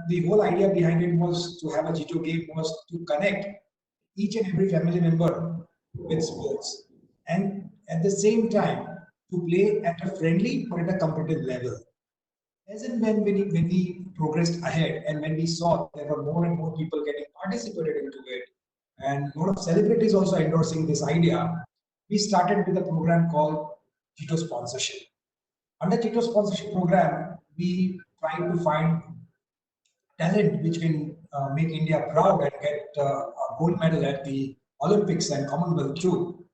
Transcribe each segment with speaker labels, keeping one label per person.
Speaker 1: the whole idea behind it was to have a Jito game was to connect each and every family member with sports, and at the same time to play at a friendly but at a competitive level. As and when we progressed ahead and when we saw there were more and more people getting participated into it, and a lot of celebrities also endorsing this idea, we started with a program called Jito Sponsorship. Under Jito Sponsorship program, we try to find talent which can make India proud and get a gold medal at the Olympics and Commonwealth too.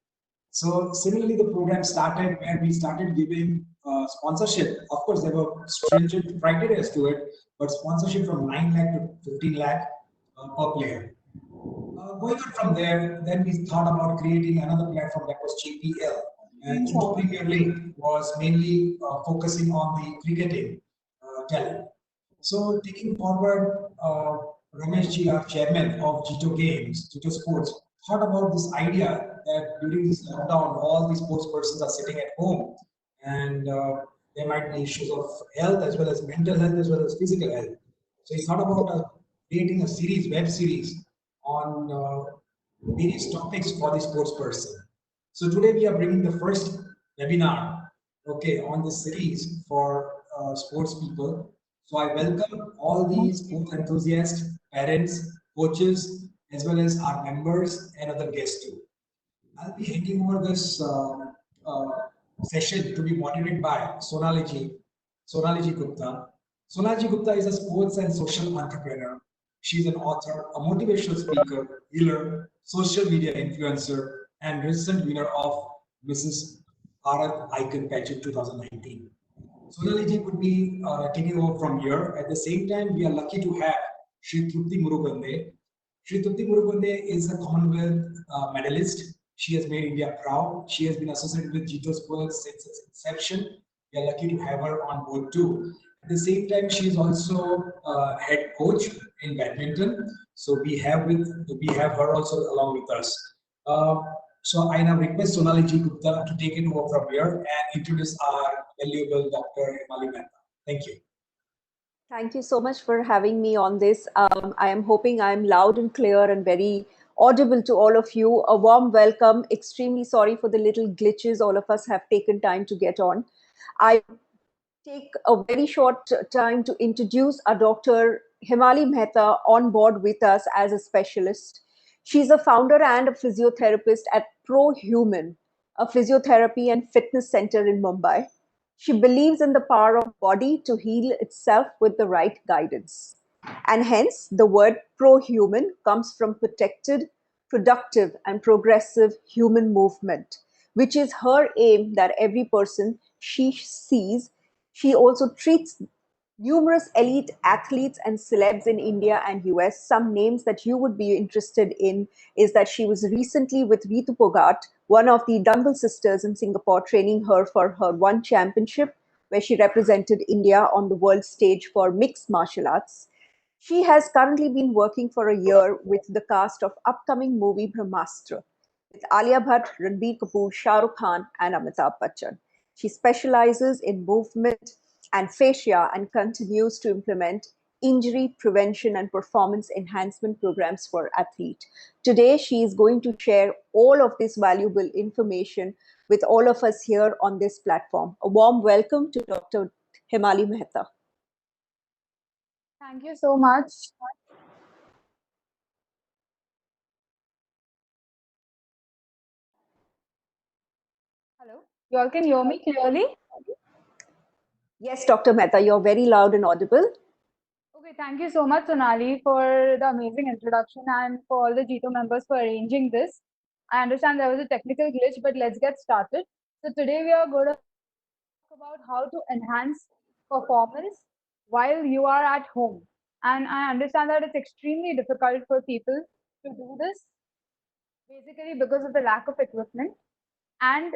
Speaker 1: So similarly, the program started where we started giving sponsorship. Of course, there were stringent criteria to it, but sponsorship from 9 lakh to 15 lakh per player. Going on from there, then we thought about creating another platform that was JPL. And Jito Premier League was mainly focusing on the cricketing talent. So taking forward, Ramesh ji, our chairman of Jito Games, Jito Sports, thought about this idea that during this lockdown, all these sports persons are sitting at home, and there might be issues of health as well as mental health as well as physical health. So he thought about creating a series, web series on various topics for the sports person. So today we are bringing the first webinar, okay, on this series for sports people. So I welcome all these sports enthusiasts, parents, coaches, as well as our members and other guests too. I'll be handing over this session to be moderated by Sonali Gupta. Sonali Gupta is a sports and social entrepreneur. She's an author, a motivational speaker, healer, social media influencer, and recent winner of Mrs. Bharat Icon Pageant 2019. Sonali ji would be taking over from here. At the same time, we are lucky to have Shri Trupti Murugande. Shri Trupti Murugande is a Commonwealth medalist. She has made India proud. She has been associated with Jito Sports since its inception. We are lucky to have her on board too. At the same time, she is also head coach in badminton. So we have her also along with us. Uh, so I now request Sonali Ji Gupta to take it over from here and introduce our valuable Dr. Himali Mehta. Thank you.
Speaker 2: Thank you so much for having me on this. I am hoping I'm loud and clear and very audible to all of you. A warm welcome. Extremely sorry for the little glitches all of us have taken time to get on. I take a very short time to introduce our Dr. Himali Mehta on board with us as a specialist. She's a founder and a physiotherapist at ProHuman, a physiotherapy and fitness center in Mumbai. She believes in the power of body to heal itself with the right guidance. And hence, the word pro-human comes from protected, productive, and progressive human movement, which is her aim that every person she sees. She also treats numerous elite athletes and celebs in India and US. Some names that you would be interested in is that she was recently with Ritu Phogat, one of the Dangal sisters in Singapore, training her for her one championship, where she represented India on the world stage for mixed martial arts. She has currently been working for a year with the cast of upcoming movie Brahmastra with Alia Bhatt, Ranbir Kapoor, Shah Rukh Khan, and Amitabh Bachchan. She specializes in movement and fascia and continues to implement injury prevention and performance enhancement programs for athletes. Today, she is going to share all of this valuable information with all of us here on this platform. A warm welcome to Dr. Himali Mehta.
Speaker 3: Thank you so much. Hello, you all can hear me clearly?
Speaker 2: Yes, Dr. Mehta, you're very loud and audible.
Speaker 3: Okay, thank you so much, Sonali, for the amazing introduction and for all the Jito members for arranging this. I understand there was a technical glitch, but let's get started. So today we are going to talk about how to enhance performance while you are at home. And I understand that it's extremely difficult for people to do this, basically because of the lack of equipment and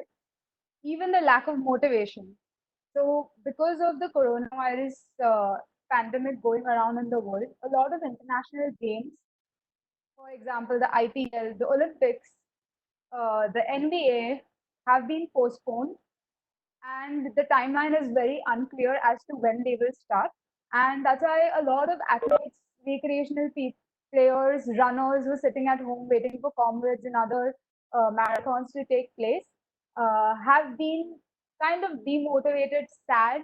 Speaker 3: even the lack of motivation. So, because of the coronavirus pandemic going around in the world, a lot of international games, for example, the IPL, the Olympics, the NBA, have been postponed, and the timeline is very unclear as to when they will start. And that's why a lot of athletes, recreational players, runners were sitting at home waiting for comrades in other marathons to take place, have been kind of demotivated, sad.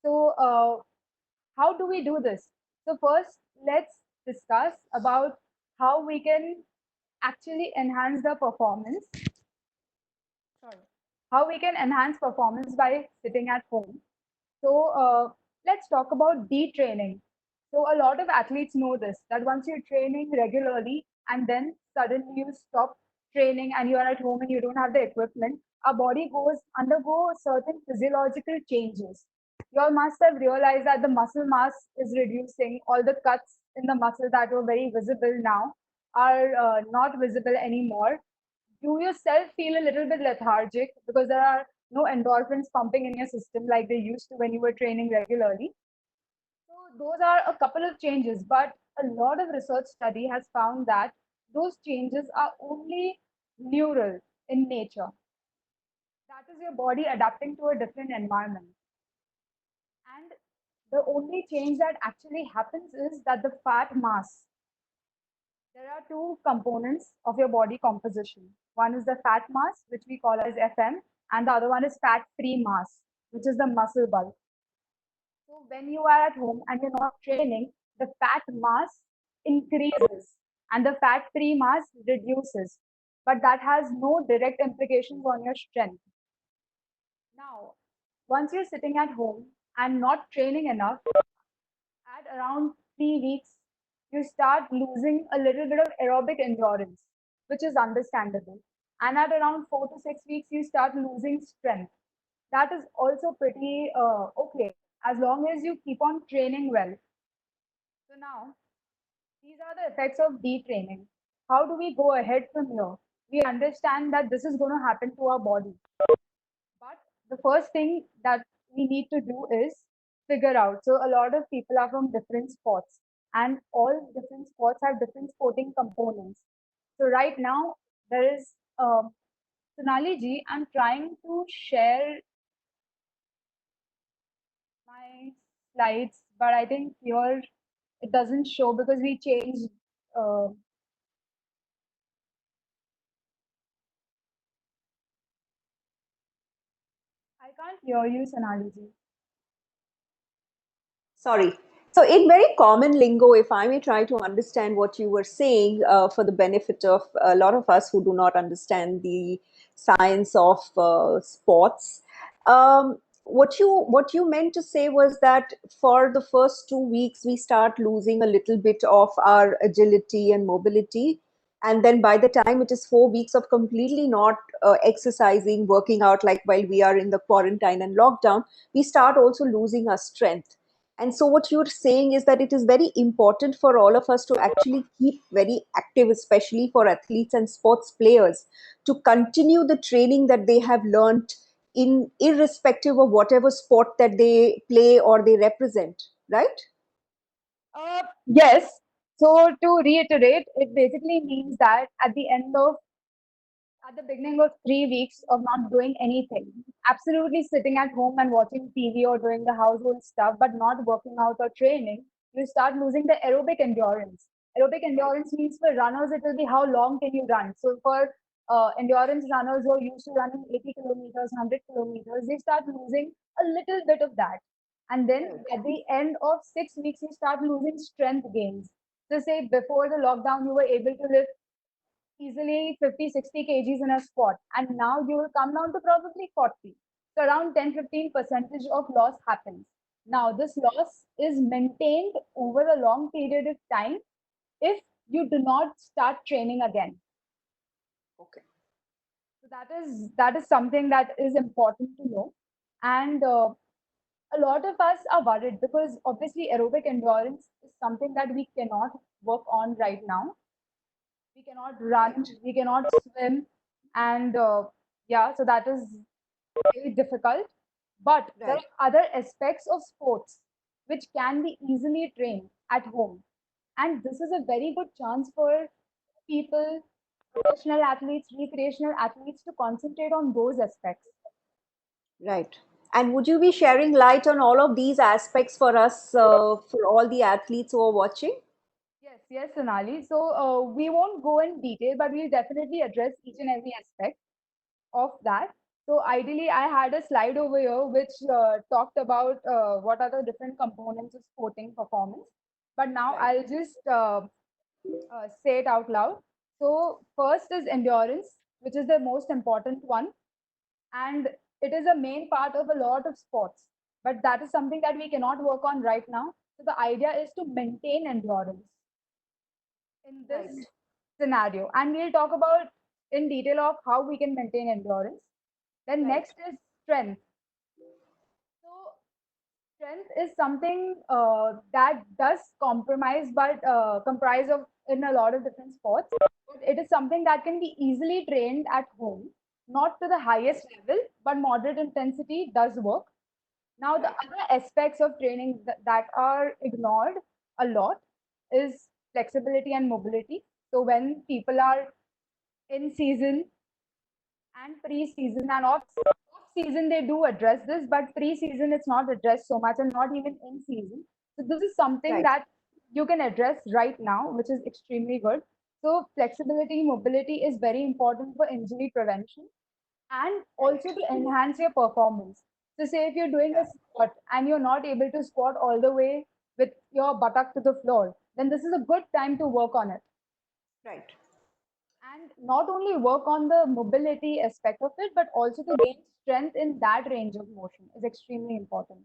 Speaker 3: So, how do we do this? So, first, let's discuss about how we can actually enhance the performance. Sorry, how we can enhance performance by sitting at home. So let's talk about detraining. So a lot of athletes know this, that once you're training regularly and then suddenly you stop training and you are at home and you don't have the equipment, our body goes undergo certain physiological changes. You all must have realized that the muscle mass is reducing. All the cuts in the muscle that were very visible now are not visible anymore. You yourself feel a little bit lethargic because there are no endorphins pumping in your system like they used to when you were training regularly. So those are a couple of changes, but a lot of research study has found that those changes are only neural in nature. That is your body adapting to a different environment. And the only change that actually happens is that the fat mass, there are two components of your body composition. One is the fat mass, which we call as FM, and the other one is fat free mass, which is the muscle bulk. So when you are at home and you're not training, the fat mass increases and the fat free mass reduces. But that has no direct implications on your strength. Now, once you're sitting at home and not training enough, at around 3 weeks, you start losing a little bit of aerobic endurance, which is understandable. And at around 4 to 6 weeks, you start losing strength. That is also pretty okay, as long as you keep on training well. So now, these are the effects of detraining. How do we go ahead from here? We understand that this is going to happen to our body. But the first thing that we need to do is figure out. So a lot of people are from different sports, and all different sports have different sporting components. So right now there is Sonali ji. I'm trying to share my slides, but I think here it doesn't show because we changed. Uh, I can't hear you, Sonali ji.
Speaker 2: Sorry. So, in very common lingo, if I may try to understand what you were saying for the benefit of a lot of us who do not understand the science of sports, what you meant to say was that for the first 2 weeks we start losing a little bit of our agility and mobility, and then by the time it is 4 weeks of completely not exercising, working out like while we are in the quarantine and lockdown, we start also losing our strength. And so, what you're saying is that it is very important for all of us to actually keep very active, especially for athletes and sports players, to continue the training that they have learned in irrespective of whatever sport that they play or they represent, right?
Speaker 3: Yes. So to reiterate, it basically means that at the beginning of 3 weeks of not doing anything, absolutely sitting at home and watching TV or doing the household stuff, but not working out or training, you start losing the aerobic endurance. Aerobic endurance means for runners, it will be how long can you run. So for endurance runners who are used to running 80 kilometers, 100 kilometers, they start losing a little bit of that. And then at the end of 6 weeks, you start losing strength gains. So say before the lockdown, you were able to lift easily 50, 60 kgs in a squat, and now you will come down to probably 40. So around 10-15% of loss happens. Now this loss is maintained over a long period of time if you do not start training again.
Speaker 2: Okay.
Speaker 3: So that is something that is important to know. And a lot of us are worried because obviously aerobic endurance is something that we cannot work on right now. We cannot run,
Speaker 2: Right.
Speaker 3: we cannot swim, and yeah, so that is very difficult. But there
Speaker 2: Right.
Speaker 3: are other aspects of sports which can be easily trained at home, and this is a very good chance for people, professional athletes, recreational athletes, to concentrate on those aspects.
Speaker 2: Right. And would you be sharing light on all of these aspects for us, for all the athletes who are watching?
Speaker 3: Yes, Sonali. So we won't go in detail, but we'll definitely address each and every aspect of that. So ideally, I had a slide over here which talked about what are the different components of sporting performance. But now
Speaker 2: Right.
Speaker 3: I'll just say it out loud. So first is endurance, which is the most important one, and it is a main part of a lot of sports. But that is something that we cannot work on right now. So the idea is to maintain endurance in this
Speaker 2: Right.
Speaker 3: scenario, and we'll talk about in detail of how we can maintain endurance. Then
Speaker 2: Right.
Speaker 3: next is strength. So strength is something that does compromise, but comprise of in a lot of different sports. But it is something that can be easily trained at home, not to the highest level, but moderate intensity does work. Now, the other aspects of training that are ignored a lot is flexibility and mobility. So when people are in season and pre-season and off season, they do address this, but pre-season it's not addressed so much, and not even in season. So this is something
Speaker 2: Right.
Speaker 3: that you can address right now, which is extremely good. So flexibility, mobility is very important for injury prevention and
Speaker 2: Right.
Speaker 3: also to enhance your performance. So say if you're doing a
Speaker 2: Yeah.
Speaker 3: squat and you're not able to squat all the way with your buttock to the floor, then this is a good time to work on it.
Speaker 2: Right.
Speaker 3: And not only work on the mobility aspect of it, but also to gain strength in that range of motion is extremely important.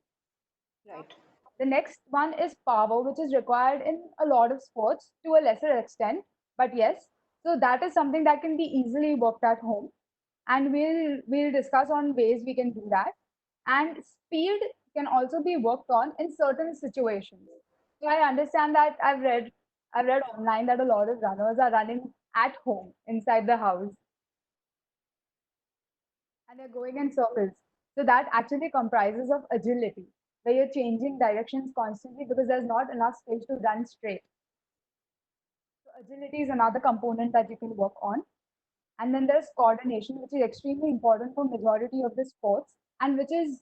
Speaker 2: Right.
Speaker 3: The next one is power, which is required in a lot of sports to a lesser extent. But yes, so that is something that can be easily worked at home. And we'll discuss on ways we can do that. And speed can also be worked on in certain situations. So I understand that I've read online that a lot of runners are running at home inside the house and they're going in circles. So that actually comprises of agility, where you're changing directions constantly because there's not enough space to run straight. So agility is another component that you can work on. And then there's coordination, which is extremely important for majority of the sports and which is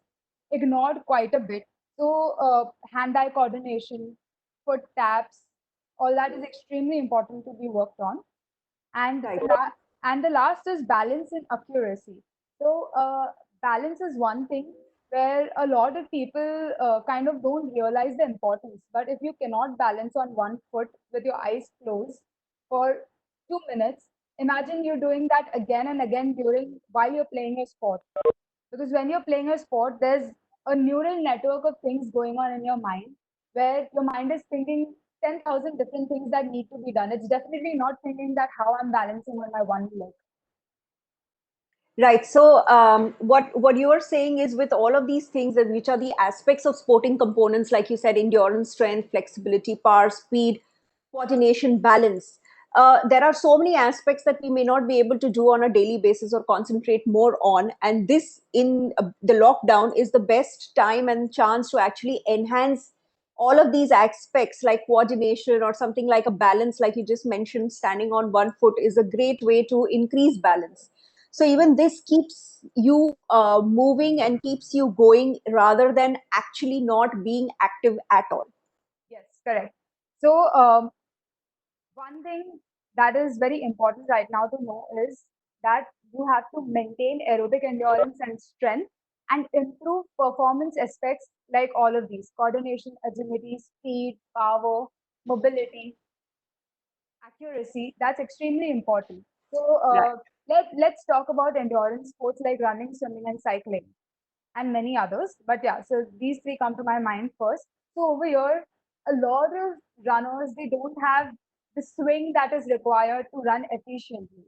Speaker 3: ignored quite a bit. So hand-eye coordination, foot taps, all that is extremely important to be worked on. And
Speaker 2: Right.
Speaker 3: and the last is balance and accuracy. So balance is one thing where a lot of people kind of don't realize the importance. But if you cannot balance on one foot with your eyes closed for 2 minutes, imagine you're doing that again and again during while you're playing a sport. Because when you're playing a sport, there's a neural network of things going on in your mind where your mind is thinking 10,000 different things that need to be done. It's definitely not thinking that how I'm balancing on my one leg.
Speaker 2: Right. So, what you are saying is, with all of these things, and which are the aspects of sporting components, like you said, endurance, strength, flexibility, power, speed, coordination, balance. There are so many aspects that we may not be able to do on a daily basis or concentrate more on. And this, in the lockdown, is the best time and chance to actually enhance all of these aspects, like coordination or something like a balance, like you just mentioned. Standing on one foot is a great way to increase balance. So even this keeps you moving and keeps you going rather than actually not being active at all.
Speaker 3: Yes, correct. So, one thing that is very important right now to know is that you have to maintain aerobic endurance and strength and improve performance aspects like all of these coordination, agility, speed, power, mobility, accuracy. That's extremely important. So,
Speaker 2: Right.
Speaker 3: let's talk about endurance sports like running, swimming, and cycling, and many others. But yeah, so these three come to my mind first. So over here, a lot of runners they don't have the swing that is required to run efficiently.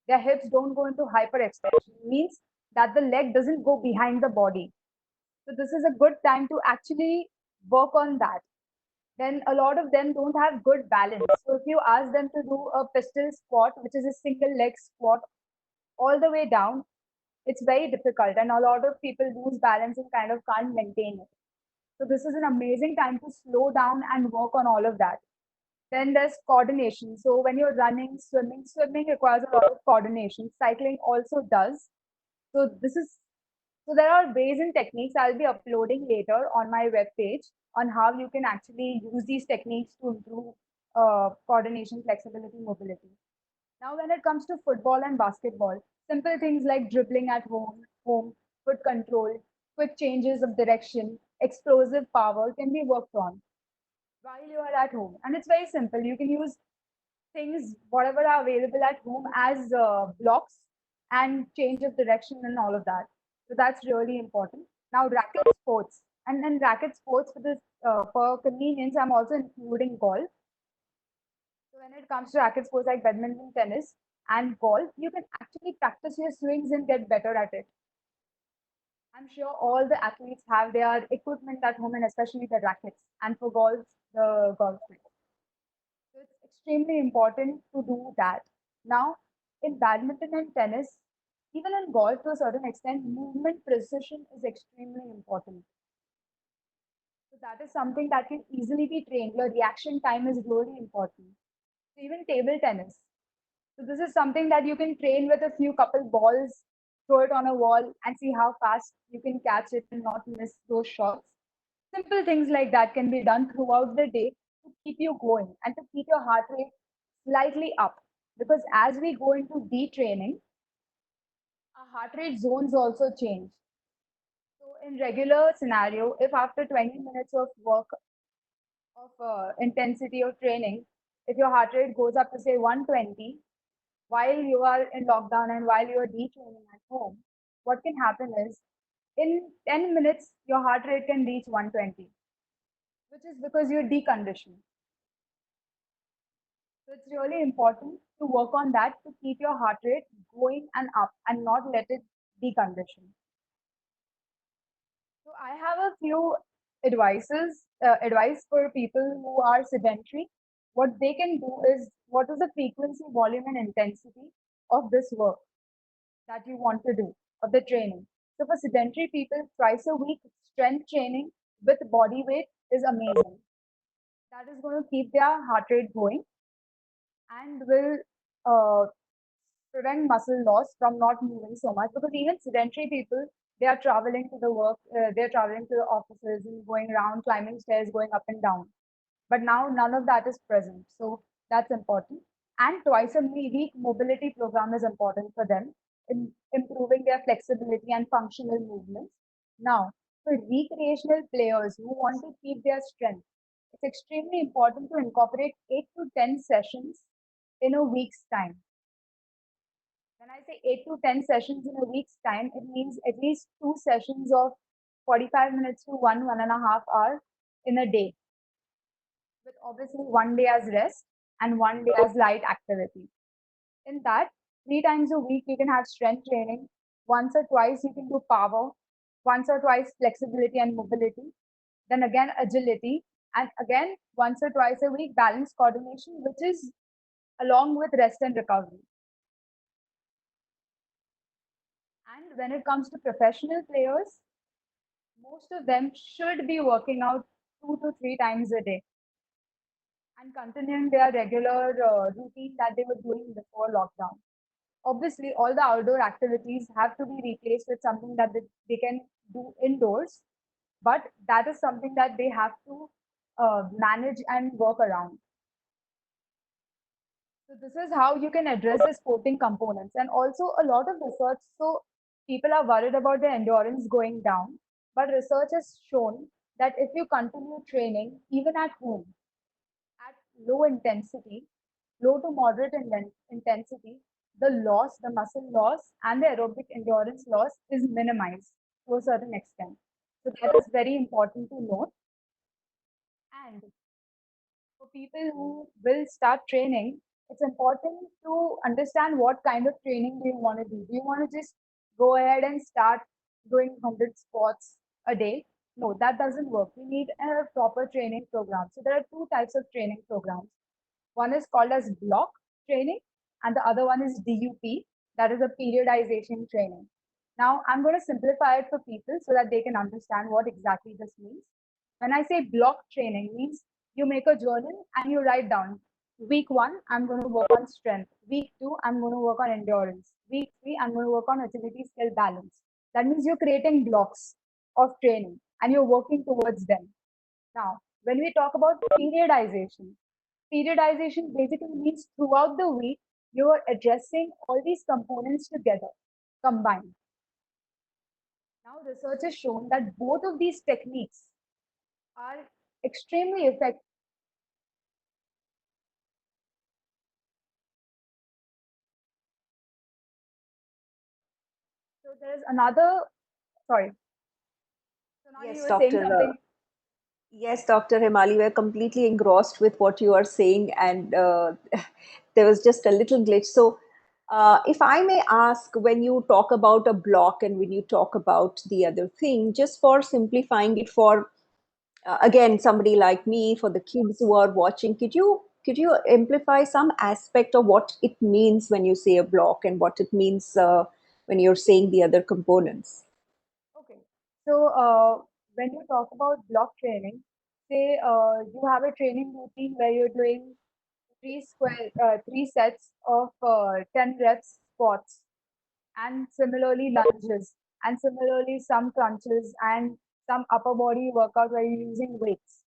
Speaker 3: Their hips don't go into hyperextension, means that the leg doesn't go behind the body. So this is a good time to actually work on that. Then a lot of them don't have good balance. So if you ask them to do a pistol squat, which is a single leg squat all the way down, it's very difficult and a lot of people lose balance and kind of can't maintain it. So this is an amazing time to slow down and work on all of that. Then there's coordination. So when you're running, swimming requires a lot of coordination. Cycling also does. So this is So there are ways and techniques I'll be uploading later on my webpage on how you can actually use these techniques to improve coordination, flexibility, mobility. Now, when it comes to football and basketball, simple things like dribbling at home, foot control, quick changes of direction, explosive power can be worked on while you are at home. And it's very simple. You can use things, whatever are available at home, as blocks and change of direction and all of that. So that's really important. Now, racket sports. And then racket sports for this for convenience, I'm also including golf. So when it comes to racket sports like badminton, tennis, and golf, you can actually practice your swings and get better at it. I'm sure all the athletes have their equipment at home and especially the rackets. And for golf, the golf swing. So it's extremely important to do that. Now, in badminton and tennis, even in golf to a certain extent, movement precision is extremely important. So that is something that can easily be trained. Your reaction time is really important. So even table tennis. So this is something that you can train with a few couple balls, throw it on a wall and see how fast you can catch it and not miss those shots. Simple things like that can be done throughout the day to keep you going and to keep your heart rate slightly up. Because as we go into detraining, our heart rate zones also change. So in regular scenario, if after 20 minutes of work of intensity of training, if your heart rate goes up to say 120, while you are in lockdown and while you are detraining at home, what can happen is in 10 minutes, your heart rate can reach 120, which is because you're deconditioned. So it's really important to work on that to keep your heart rate going and up and not let it decondition. So I have a few advice for people who are sedentary. What they can do is what is the frequency, volume, and intensity of this work that you want to do of the training. So for sedentary people, twice a week strength training with body weight is amazing. That is going to keep their heart rate going and will uh, prevent muscle loss from not moving so much because even sedentary people they are traveling to the work they're traveling to the offices and going around climbing stairs going up and down but now none of that is present so that's important and twice a week mobility program is important for them in improving their flexibility and functional movements now for recreational players who want to keep their strength it's extremely important to incorporate 8 to 10 sessions in a week's time. When I say 8 to 10 sessions in a week's time, it means at least two sessions of 45 minutes to 1.5 hours in a day, with obviously one day as rest and one day as light activity. In that, 3 times a week, you can have strength training. Once or twice, you can do power. Once or twice, flexibility and mobility. Then again, agility. And again, once or twice a week, balance coordination, which is along with rest and recovery. And when it comes to professional players, most of them should be working out 2 to 3 times a day and continuing their regular routine that they were doing before lockdown. Obviously, all the outdoor activities have to be replaced with something that they can do indoors, but that is something that they have to manage and work around. So this is how you can address the sporting components and also a lot of research. So people are worried about their endurance going down, but research has shown that if you continue training even at home at low intensity, low to moderate intensity, the muscle loss and the aerobic endurance loss is minimized to a certain extent. So that is very important to note. And for people who will start training, it's important to understand what kind of training do you want to do. Do you want to just go ahead and start doing 100 squats a day? No, that doesn't work. We need a proper training program. So there are two types of training programs. One is called as block training, and the other one is DUP, that is a periodization training. Now, I'm going to simplify it for people so that they can understand what exactly this means. When I say block training, means you make a journal and you write down week one, I'm going to work on strength. Week two, I'm going to work on endurance. Week three, I'm going to work on agility, skill, balance. That means you're creating blocks of training and you're working towards them. Now, when we talk about periodization basically means throughout the week, you are addressing all these components together, combined. Now, research has shown that both of these techniques are extremely effective. So there's another, sorry, Sonali, you
Speaker 2: Yes,
Speaker 3: were saying
Speaker 2: Dr.
Speaker 3: something.
Speaker 2: Yes, Dr. Himali, we're completely engrossed with what you are saying, and there was just a little glitch. So, if I may ask, when you talk about a block and when you talk about the other thing, just for simplifying it for again somebody like me, for the kids who are watching, could you amplify some aspect of what it means when you say a block and what it means when you're saying the other components?
Speaker 3: Okay. So when you talk about block training, say you have a training routine where you're doing three sets of 10 reps squats, and similarly lunges, and similarly some crunches and some upper body workout where you're using weights.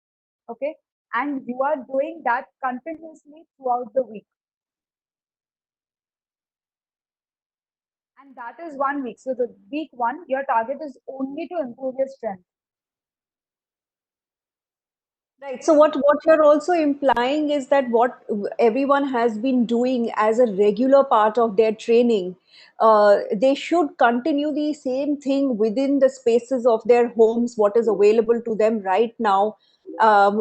Speaker 3: Okay, and you are doing that continuously throughout the week, and that is 1 week. So the week one, your target is only to improve your strength.
Speaker 2: Right. So what you're also implying is that what everyone has been doing as a regular part of their training, they should continue the same thing within the spaces of their homes, what is available to them right now,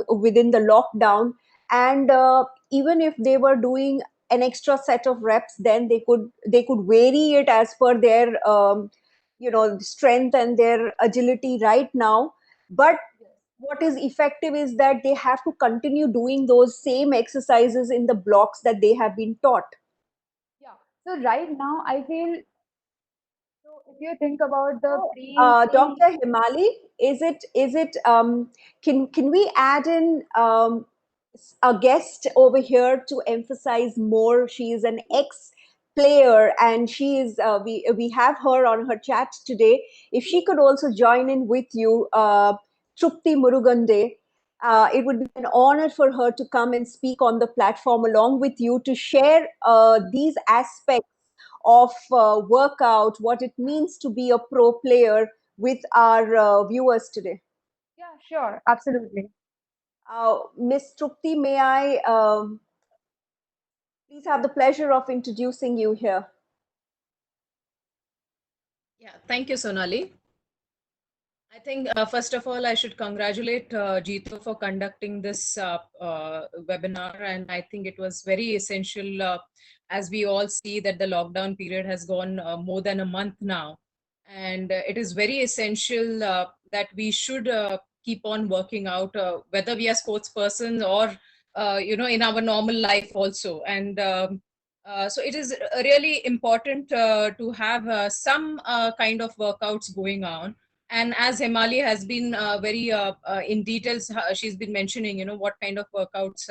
Speaker 2: within the lockdown. And even if they were doing an extra set of reps, then they could vary it as per their strength and their agility right now. But what is effective is that they have to continue doing those same exercises in the blocks that they have been taught.
Speaker 3: Yeah. So right now, I feel so. If you think about the
Speaker 2: So,
Speaker 3: pre
Speaker 2: Dr. Himali, can we add in a guest over here to emphasize more? She is an ex player, and she is we have her on her chat today. If she could also join in with you, Trupti Murugande, it would be an honor for her to come and speak on the platform along with you to share these aspects of workout, what it means to be a pro player with our viewers today.
Speaker 3: yeah, sure, absolutely.
Speaker 2: Miss Trupti, may I please have the pleasure of introducing you here?
Speaker 4: Yeah, thank you, Sonali. I think first of all, I should congratulate Jeetu for conducting this webinar, and I think it was very essential as we all see that the lockdown period has gone more than a month now, and it is very essential that we should keep on working out, whether we are sports persons or in our normal life also, and so it is really important to have some kind of workouts going on. And as Himali has been very in details, she's been mentioning, what kind of workouts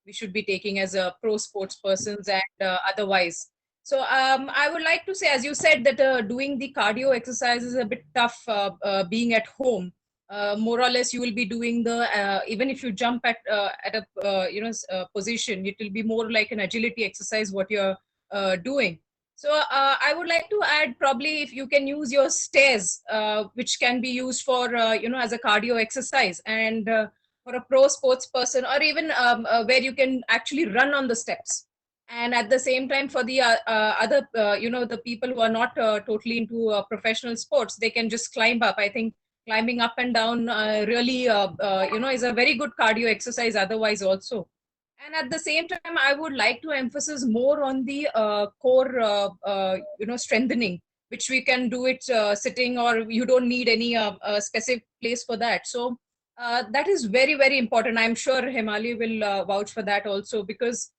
Speaker 4: we should be taking as a pro sports persons and otherwise. So I would like to say, as you said, that doing the cardio exercise is a bit tough being at home. More or less, you will be doing the even if you jump at a position, it will be more like an agility exercise what you're doing. So I would like to add probably if you can use your stairs, which can be used for as a cardio exercise, and for a pro sports person, or even where you can actually run on the steps. And at the same time, for the other the people who are not totally into professional sports, they can just climb up. I think climbing up and down really is a very good cardio exercise otherwise also. And at the same time, I would like to emphasize more on the core strengthening, which we can do it sitting, or you don't need any specific place for that. So that is very, very important. I'm sure Himali will vouch for that also, because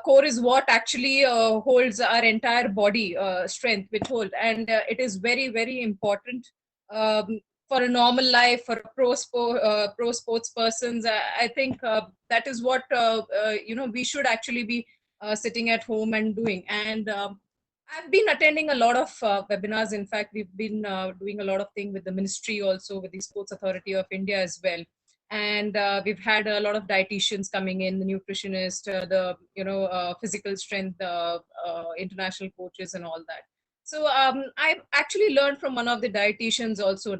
Speaker 4: core is what actually holds our entire body strength which hold, and it is very, very important um, for a normal life, for a pro sports persons. I think that is what we should actually be sitting at home and doing. And I've been attending a lot of webinars. In fact, we've been doing a lot of things with the ministry, also with the Sports Authority of India as well. And we've had a lot of dietitians coming in, the nutritionist, the physical strength, international coaches, and all that. So I've actually learned from one of the dietitians also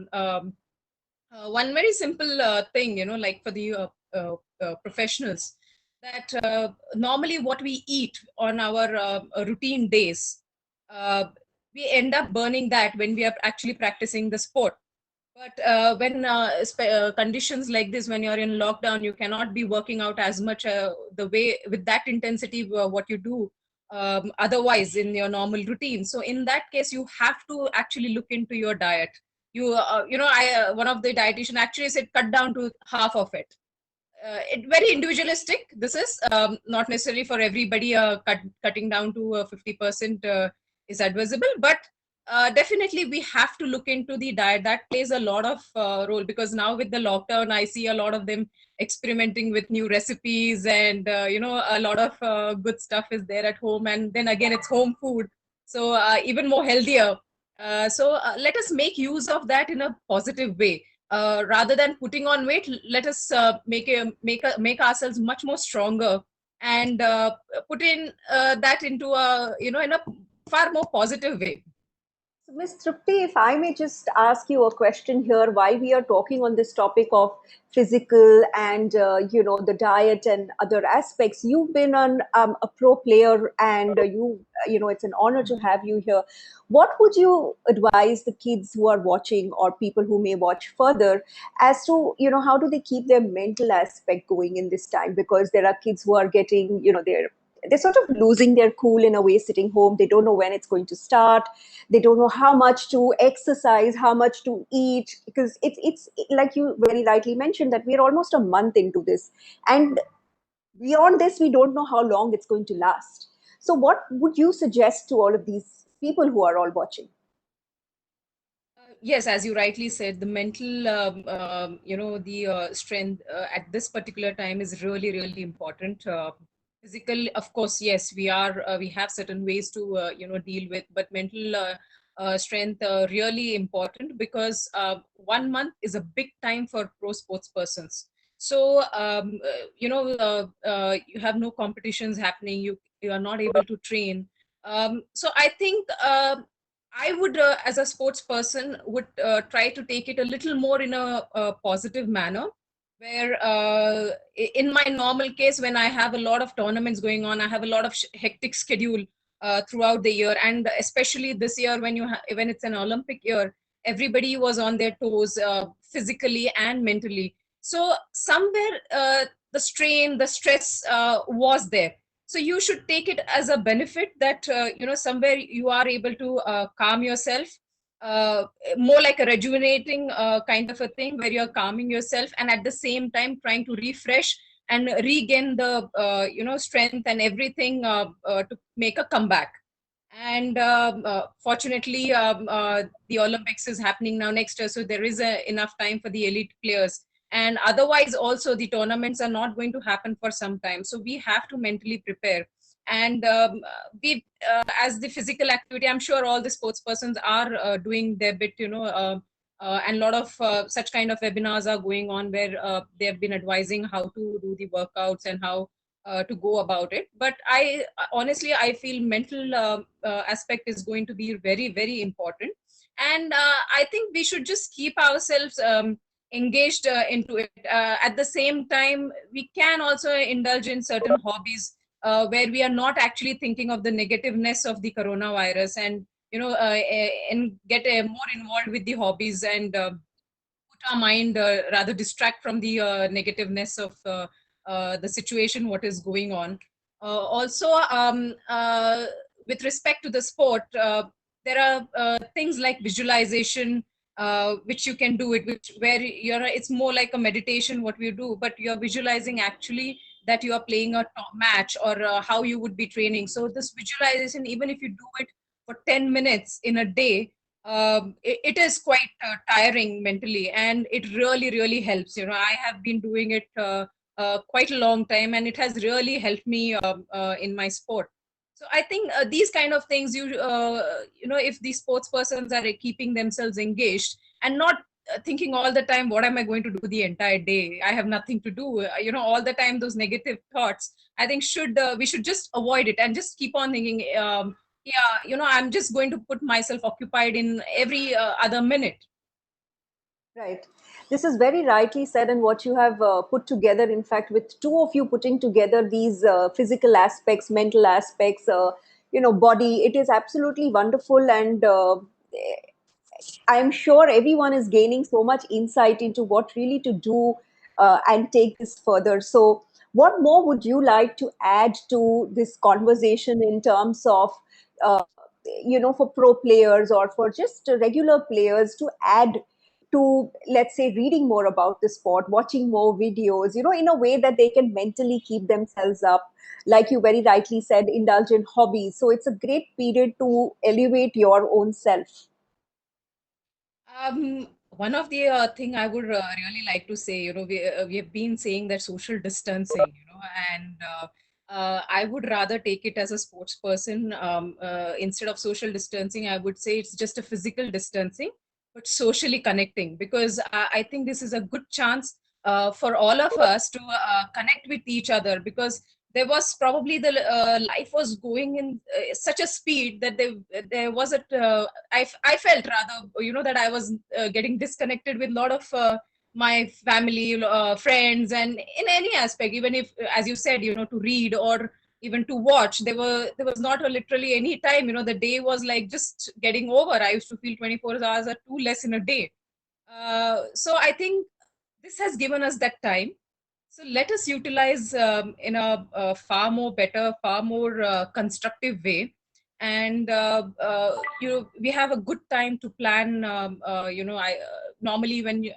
Speaker 4: one very simple thing, like for the professionals, that normally what we eat on our routine days, uh, we end up burning that when we are actually practicing the sport. But when conditions like this, when you're in lockdown, you cannot be working out as much the way with that intensity what you do otherwise in your normal routine. So in that case, you have to actually look into your diet. I one of the dietitian actually said cut down to half of it. It very individualistic. This is not necessarily for everybody. Cutting down to 50% is advisable, but definitely we have to look into the diet. That plays a lot of role, because now with the lockdown, I see a lot of them experimenting with new recipes, and a lot of good stuff is there at home, and then again it's home food, so even more healthier. So let us make use of that in a positive way. Rather than putting on weight, let us make ourselves much more stronger, and put in that into a in a far more positive way.
Speaker 2: So, Ms. Trupti, if I may just ask you a question here, why we are talking on this topic of physical and the diet and other aspects. You've been a pro player, and it's an honor to have you here. What would you advise the kids who are watching, or people who may watch further, as to how do they keep their mental aspect going in this time? Because there are kids who are getting they're sort of losing their cool in a way, sitting home. They don't know when it's going to start. They don't know how much to exercise, how much to eat, because it's like you very rightly mentioned that we're almost a month into this, and beyond this we don't know how long it's going to last. So what would you suggest to all of these people who are all watching?
Speaker 4: Yes, as you rightly said, the mental, the strength at this particular time is really, really important. Physical, of course, yes, we have certain ways to, deal with, but mental strength really important, because 1 month is a big time for pro sports persons. So, you have no competitions happening. You are not able to train. So I think I would, as a sports person, would try to take it a little more in a positive manner. Where in my normal case, when I have a lot of tournaments going on, I have a lot of hectic schedule throughout the year, and especially this year when when it's an Olympic year, everybody was on their toes physically and mentally. So somewhere the strain, the stress was there. So you should take it as a benefit that somewhere you are able to calm yourself, uh, more like a rejuvenating kind of a thing, where you're calming yourself and at the same time trying to refresh and regain the strength and everything to make a comeback. And fortunately, the Olympics is happening now next year, so there is enough time for the elite players. And otherwise also the tournaments are not going to happen for some time, so we have to mentally prepare. And we as the physical activity, I'm sure all the sports persons are doing their bit, and a lot of such kind of webinars are going on, where they have been advising how to do the workouts and how to go about it. But I honestly, I feel mental aspect is going to be very, very important. And I think we should just keep ourselves engaged into it. At the same time, we can also indulge in certain hobbies where we are not actually thinking of the negativeness of the coronavirus, and and get more involved with the hobbies, and put our mind, rather distract from the negativeness of the situation what is going on. Also, with respect to the sport, there are things like visualization, which you can do it, which where it's more like a meditation what we do, but you're visualizing actually that you are playing a match, or how you would be training. So this visualization, even if you do it for 10 minutes in a day, it is quite tiring mentally, and it really, really helps. I have been doing it quite a long time, and it has really helped me in my sport. So I think these kind of things, if these sports persons are keeping themselves engaged and not thinking all the time, what am I going to do the entire day? I have nothing to do. All the time those negative thoughts. I think we should just avoid it and just keep on thinking. Yeah, I'm just going to put myself occupied in every other minute.
Speaker 2: Right. This is very rightly said, and what you have put together, in fact, with two of you putting together these physical aspects, mental aspects, body, it is absolutely wonderful. And I'm sure everyone is gaining so much insight into what really to do and take this further. So, what more would you like to add to this conversation in terms of, uh, for pro players or for just regular players to add to, let's say, reading more about the sport, watching more videos, in a way that they can mentally keep themselves up? Like you very rightly said, indulge in hobbies. So, it's a great period to elevate your own self.
Speaker 4: One of the thing I would really like to say, we have been saying that social distancing, and I would rather take it as a sports person. Instead of social distancing, I would say it's just a physical distancing, but socially connecting, because I think this is a good chance for all of us to connect with each other, because there was probably the life was going in such a speed that there was I felt rather, that I was getting disconnected with a lot of my family, friends, and in any aspect, even if, as you said, to read or even to watch, there was not literally any time. The day was like just getting over. I used to feel 24 hours are too less in a day. So I think this has given us that time. So let us utilize in a far more better, far more constructive way. And we have a good time to plan. Normally when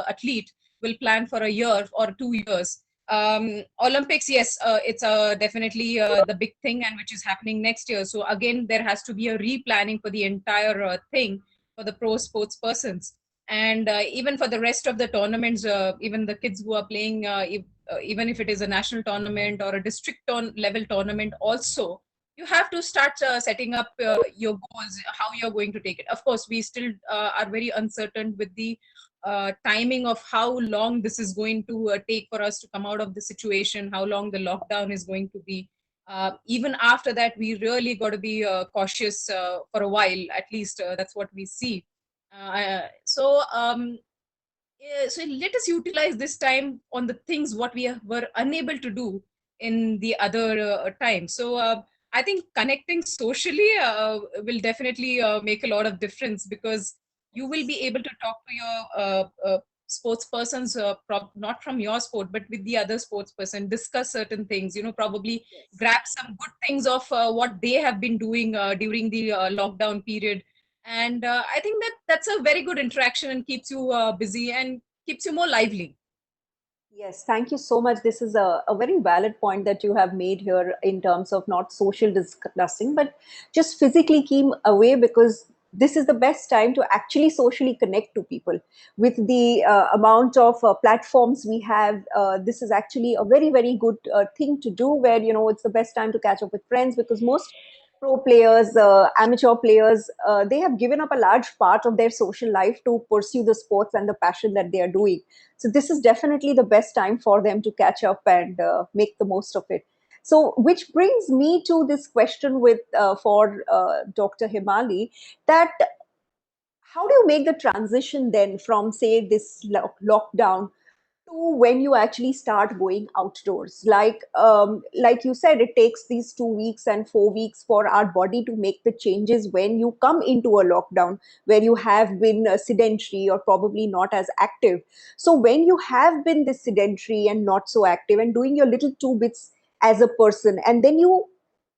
Speaker 4: athlete will plan for a year or 2 years. Olympics, yes, it's definitely the big thing, and which is happening next year. So again, there has to be a replanning for the entire thing for the pro sports persons. And even for the rest of the tournaments, even the kids who are playing, even if it is a national tournament or a district level tournament also, you have to start setting up your goals, how you're going to take it. Of course, we still are very uncertain with the timing of how long this is going to take for us to come out of the situation, how long the lockdown is going to be. Even after that, we really got to be cautious for a while, at least that's what we see. So let us utilize this time on the things what we were unable to do in the other time. So I think connecting socially will definitely make a lot of difference, because you will be able to talk to your sports persons, not from your sport, but with the other sports person, discuss certain things, probably grab some good things of what they have been doing during the lockdown period. And I think that that's a very good interaction and keeps you busy and keeps you more lively.
Speaker 2: Yes, thank you so much. This is a very valid point that you have made here in terms of not social discussing, but just physically keep away, because this is the best time to actually socially connect to people. With the amount of platforms we have, this is actually a very, very good thing to do, where, it's the best time to catch up with friends, because most pro players, amateur players, they have given up a large part of their social life to pursue the sports and the passion that they are doing. So this is definitely the best time for them to catch up and make the most of it. So, which brings me to this question with for Dr. Himali, that how do you make the transition then from, say, this lockdown to when you actually start going outdoors? Like you said, it takes these 2 weeks and 4 weeks for our body to make the changes when you come into a lockdown where you have been sedentary or probably not as active. So when you have been this sedentary and not so active and doing your little two bits as a person, and then you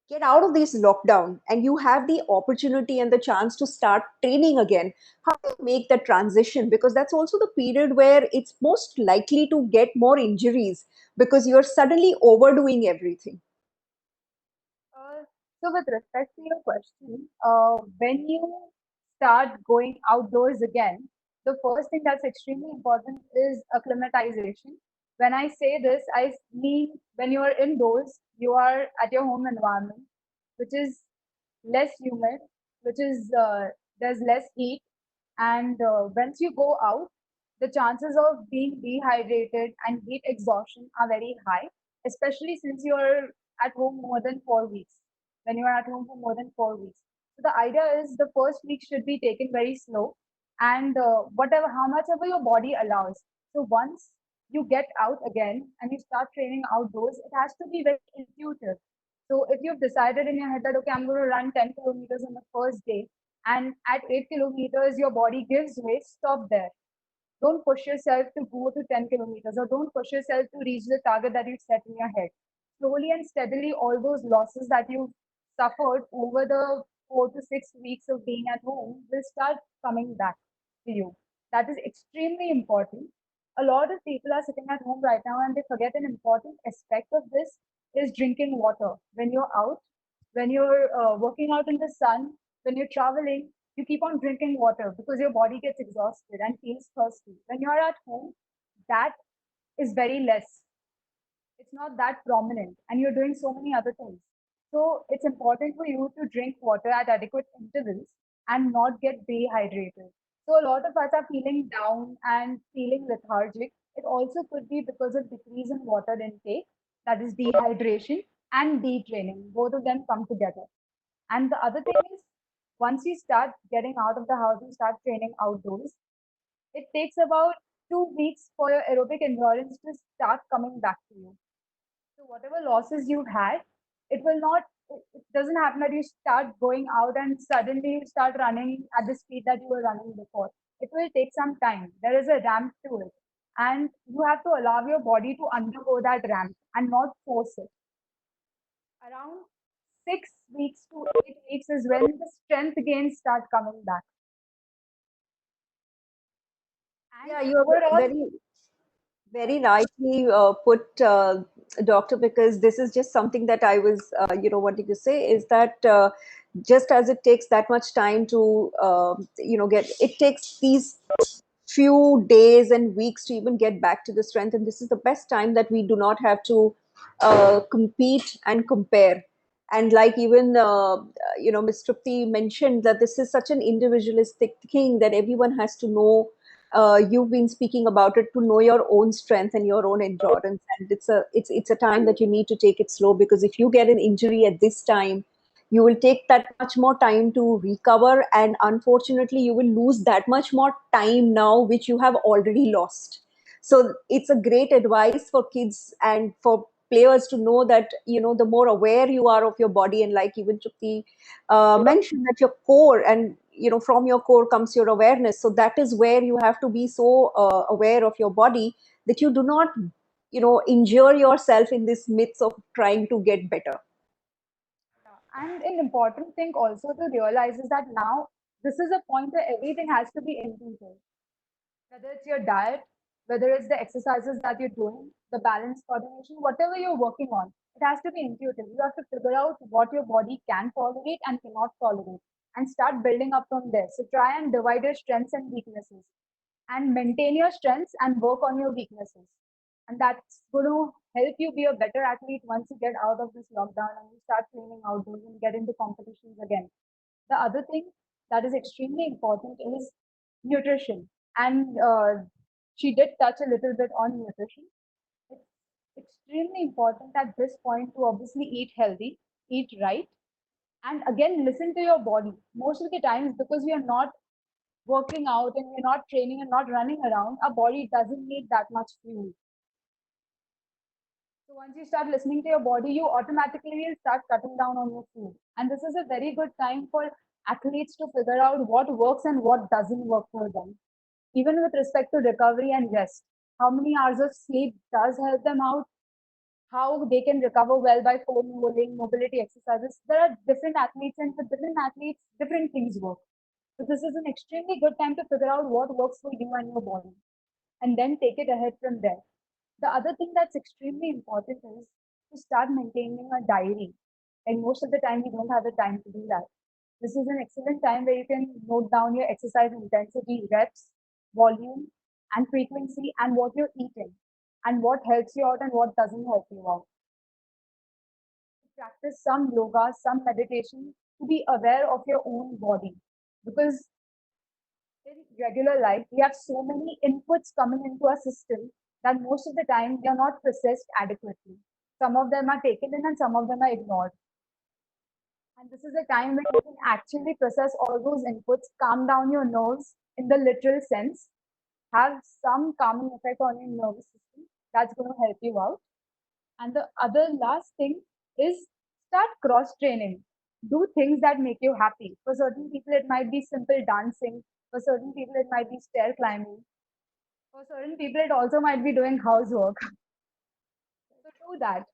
Speaker 2: get out of this lockdown and you have the opportunity and the chance to start training again, how do you make that transition? Because that's also the period where it's most likely to get more injuries, because you're suddenly overdoing everything.
Speaker 3: Uh, so, with respect to your question, when you start going outdoors again, the first thing that's extremely important is acclimatization. When I say this, I mean when you are indoors, you are at your home environment. which is less humid, which is there's less heat, and once you go out, the chances of being dehydrated and heat exhaustion are very high, especially since you're at home more than 4 weeks. When you are at home for more than 4 weeks, so the idea is the first week should be taken very slow, and whatever how much ever your body allows. So once you get out again and you start training outdoors, it has to be very intuitive. So if you've decided in your head that, okay, I'm going to run 10 kilometers on the first day, and at 8 kilometers, your body gives way, stop there. Don't push yourself to go to 10 kilometers, or don't push yourself to reach the target that you set in your head. Slowly and steadily, all those losses that you suffered over the 4 to 6 weeks of being at home will start coming back to you. That is extremely important. A lot of people are sitting at home right now and they forget an important aspect of this is drinking water. When you're out, when you're working out in the sun, when you're traveling, you keep on drinking water because your body gets exhausted and feels thirsty. When you're at home, that is very less. It's not that prominent, and you're doing so many other things. So it's important for you to drink water at adequate intervals and not get dehydrated. So a lot of us are feeling down and feeling lethargic. It also could be because of decrease in water intake, that is dehydration and detraining. Both of them come together. And the other thing is, once you start getting out of the house and start training outdoors, it takes about 2 weeks for your aerobic endurance to start coming back to you. So whatever losses you've had, it will not, it doesn't happen that you start going out and suddenly you start running at the speed that you were running before. It will take some time. There is a ramp to it. And you have to allow your body to undergo that ramp and not force it. Around 6 weeks to 8 weeks is when the strength gains start coming back. And
Speaker 2: Yeah, you are
Speaker 3: overall,
Speaker 2: very rightly put, doctor, because this is just something that I was, wanting to say is that just as it takes that much time to, it takes these few days and weeks to even get back to the strength. And this is the best time that we do not have to compete and compare. And like even, Ms. Trupti mentioned that this is such an individualistic thing that everyone has to know. You've been speaking about it, to know your own strength and your own endurance, and it's a time that you need to take it slow, because if you get an injury at this time, you will take that much more time to recover, and unfortunately you will lose that much more time now which you have already lost. So it's a great advice for kids and for players to know that, the more aware you are of your body, and like even Trupti mentioned, that your core, and from your core comes your awareness. So that is where you have to be so aware of your body, that you do not injure yourself in this midst of trying to get better.
Speaker 3: and an important thing also to realize is that now this is a point where everything has to be intuitive. Whether it's your diet, whether it's the exercises that you're doing, the balance coordination, whatever you're working on, it has to be intuitive. You have to figure out what your body can tolerate and cannot tolerate and start building up from there. So try and divide your strengths and weaknesses and maintain your strengths and work on your weaknesses. And that's going to help you be a better athlete once you get out of this lockdown and you start training outdoors and get into competitions again. The other thing that is extremely important is nutrition. And she did touch a little bit on nutrition. It's extremely important at this point to obviously eat healthy, eat right, and again, listen to your body. Most of the times, because we are not working out and we're not training and not running around, our body doesn't need that much fuel. So once you start listening to your body, you automatically will start cutting down on your food. And this is a very good time for athletes to figure out what works and what doesn't work for them. Even with respect to recovery and rest, how many hours of sleep does help them out, how they can recover well by foam rolling, mobility exercises. There are different athletes, and for different athletes, different things work. So this is an extremely good time to figure out what works for you and your body, and then take it ahead from there. The other thing that's extremely important is to start maintaining a diary. And most of the time, we don't have the time to do that. This is an excellent time where you can note down your exercise intensity, reps, volume, and frequency, and what you're eating, and what helps you out and what doesn't help you out. practice some yoga, some meditation to be aware of your own body. Because in regular life, we have so many inputs coming into our system that most of the time they are not processed adequately. Some of them are taken in and some of them are ignored. And this is a time when you can actually process all those inputs, calm down your nerves in the literal sense, have some calming effect on your nervous system. That's going to help you out. And the other last thing is start cross training. Do things that make you happy. For certain people, it might be simple dancing. For certain people, it might be stair climbing. For certain people, it also might be doing housework. So do that.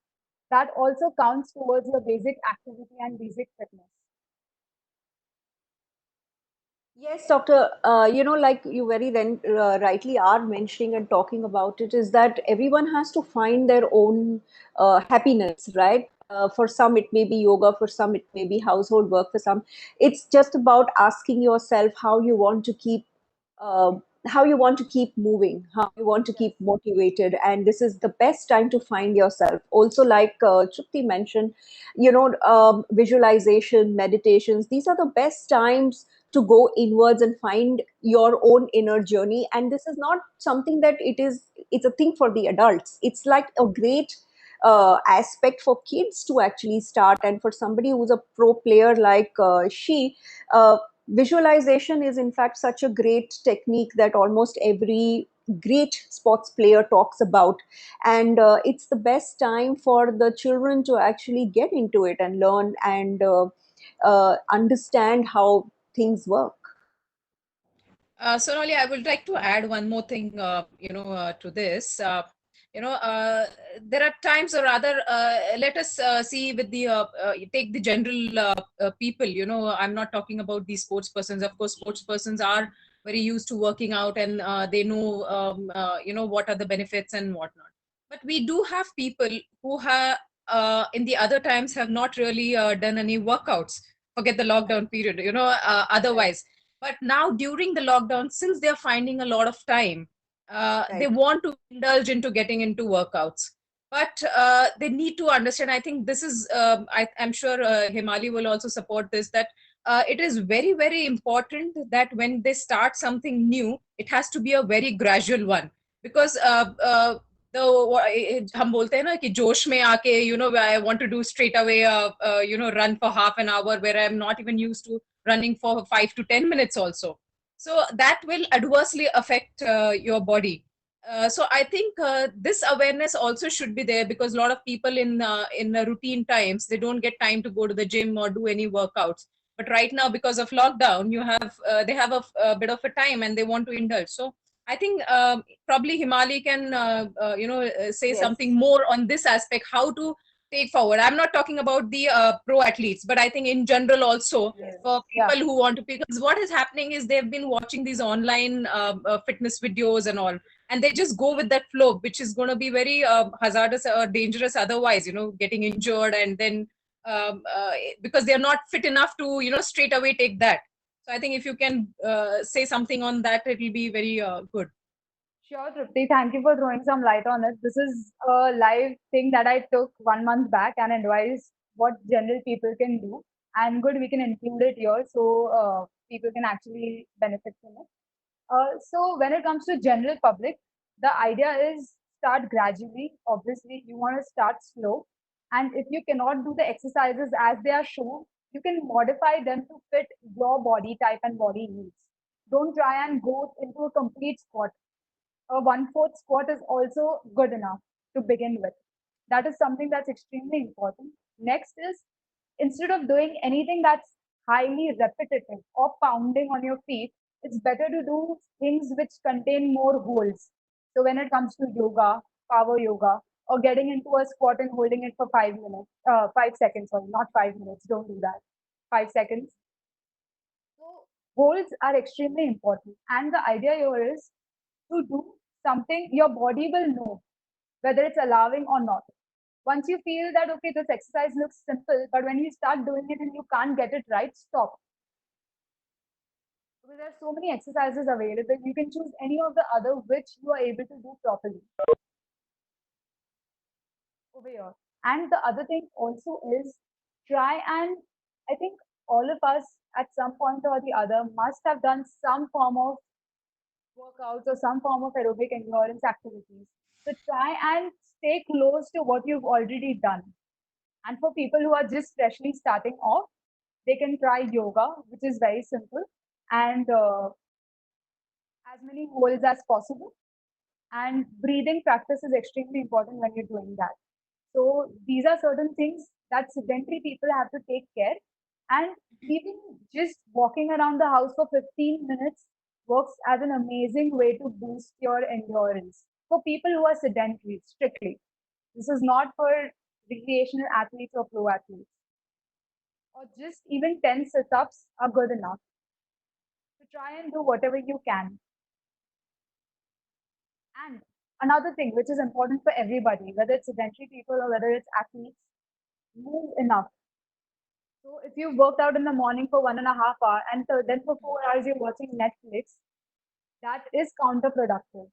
Speaker 3: That also counts towards your basic activity and basic fitness.
Speaker 2: Yes, Doctor. Like you very rightly are mentioning and talking about it, is that everyone has to find their own happiness, right? For some, it may be yoga. For some, it may be household work. For some, it's just about asking yourself uh, how you want to keep moving, how you want to
Speaker 3: Yes.
Speaker 2: keep motivated, and this is the best time to find yourself. Also, like Trupti mentioned, visualization, meditations. These are the best times to go inwards and find your own inner journey. And this is not something that it's a thing for the adults. It's like a great aspect for kids to actually start. And for somebody who's a pro player like uh, visualization is in fact such a great technique that almost every great sports player talks about. And it's the best time for the children to actually get into it and learn and understand how things work.
Speaker 4: Sonali, I would like to add one more thing, to this. There are times, or rather, let us see with take the general people. I'm not talking about these sports persons. Of course, sports persons are very used to working out, and they know, what are the benefits and whatnot. But we do have people who have, in the other times, have not really done any workouts. Forget the lockdown period.
Speaker 2: Right.
Speaker 4: Otherwise, but now during the lockdown, since they're finding a lot of time, they
Speaker 2: Right.
Speaker 4: want to indulge into getting into workouts. But they need to understand. I think this is. I'm sure Himali will also support this. That it is very, very important that when they start something new, it has to be a very gradual one, because the हम बोलते हैं ना कि जोश में आके I want to do straight away run for half an hour where I'm not even used to running for 5 to 10 minutes also. So that will adversely affect your body. So I think this awareness also should be there, because a lot of people in routine times, they don't get time to go to the gym or do any workouts. But right now, because of lockdown, they have a bit of a time and they want to indulge. So I think probably Himali can say
Speaker 2: Yes.
Speaker 4: something more on this aspect, how to take forward. I'm not talking about the pro athletes, but I think in general also,
Speaker 2: Yes.
Speaker 4: for
Speaker 3: Yeah.
Speaker 4: people who want to, because what is happening is they've been watching these online fitness videos and all, and they just go with that flow, which is going to be very hazardous or dangerous otherwise, getting injured, and then because they're not fit enough to straight away take that. So I think if you can say something on that, it will be very good.
Speaker 3: Sure, Trupti. Thank you for throwing some light on it. This is a live thing that I took 1 month back and advised what general people can do. And good, we can include it here so people can actually benefit from it. So when it comes to general public, the idea is start gradually. Obviously, you want to start slow. And if you cannot do the exercises as they are shown, you can modify them to fit your body type and body needs. Don't try and go into a complete squat. A one-fourth squat is also good enough to begin with. That is something that's extremely important. Next is, instead of doing anything that's highly repetitive or pounding on your feet, it's better to do things which contain more holds. So when it comes to yoga, power yoga, or getting into a squat and holding it for 5 minutes, 5 seconds, sorry, not 5 minutes, don't do that. 5 seconds. So holds are extremely important. And the idea here is to do something your body will know whether it's allowing or not. Once you feel that, okay, this exercise looks simple, but when you start doing it and you can't get it right, stop. Because there are so many exercises available. You can choose any of the other which you are able to do properly. Over here. And the other thing also is try and, I think all of us at some point or the other must have done some form of workouts or some form of aerobic endurance activities. So try and stay close to what you've already done. And for people who are just freshly starting off, they can try yoga, which is very simple, and as many holds as possible. And breathing practice is extremely important when you're doing that. So these are certain things that sedentary people have to take care. And even just walking around the house for 15 minutes works as an amazing way to boost your endurance for people who are sedentary, strictly. This is not for recreational athletes or pro athletes. Or just even 10 sit ups are good enough. So try and do whatever you can. And another thing which is important for everybody, whether it's sedentary people or whether it's athletes, move enough. So if you worked out in the morning for 1.5 hours and then for 4 hours you're watching Netflix, that is counterproductive.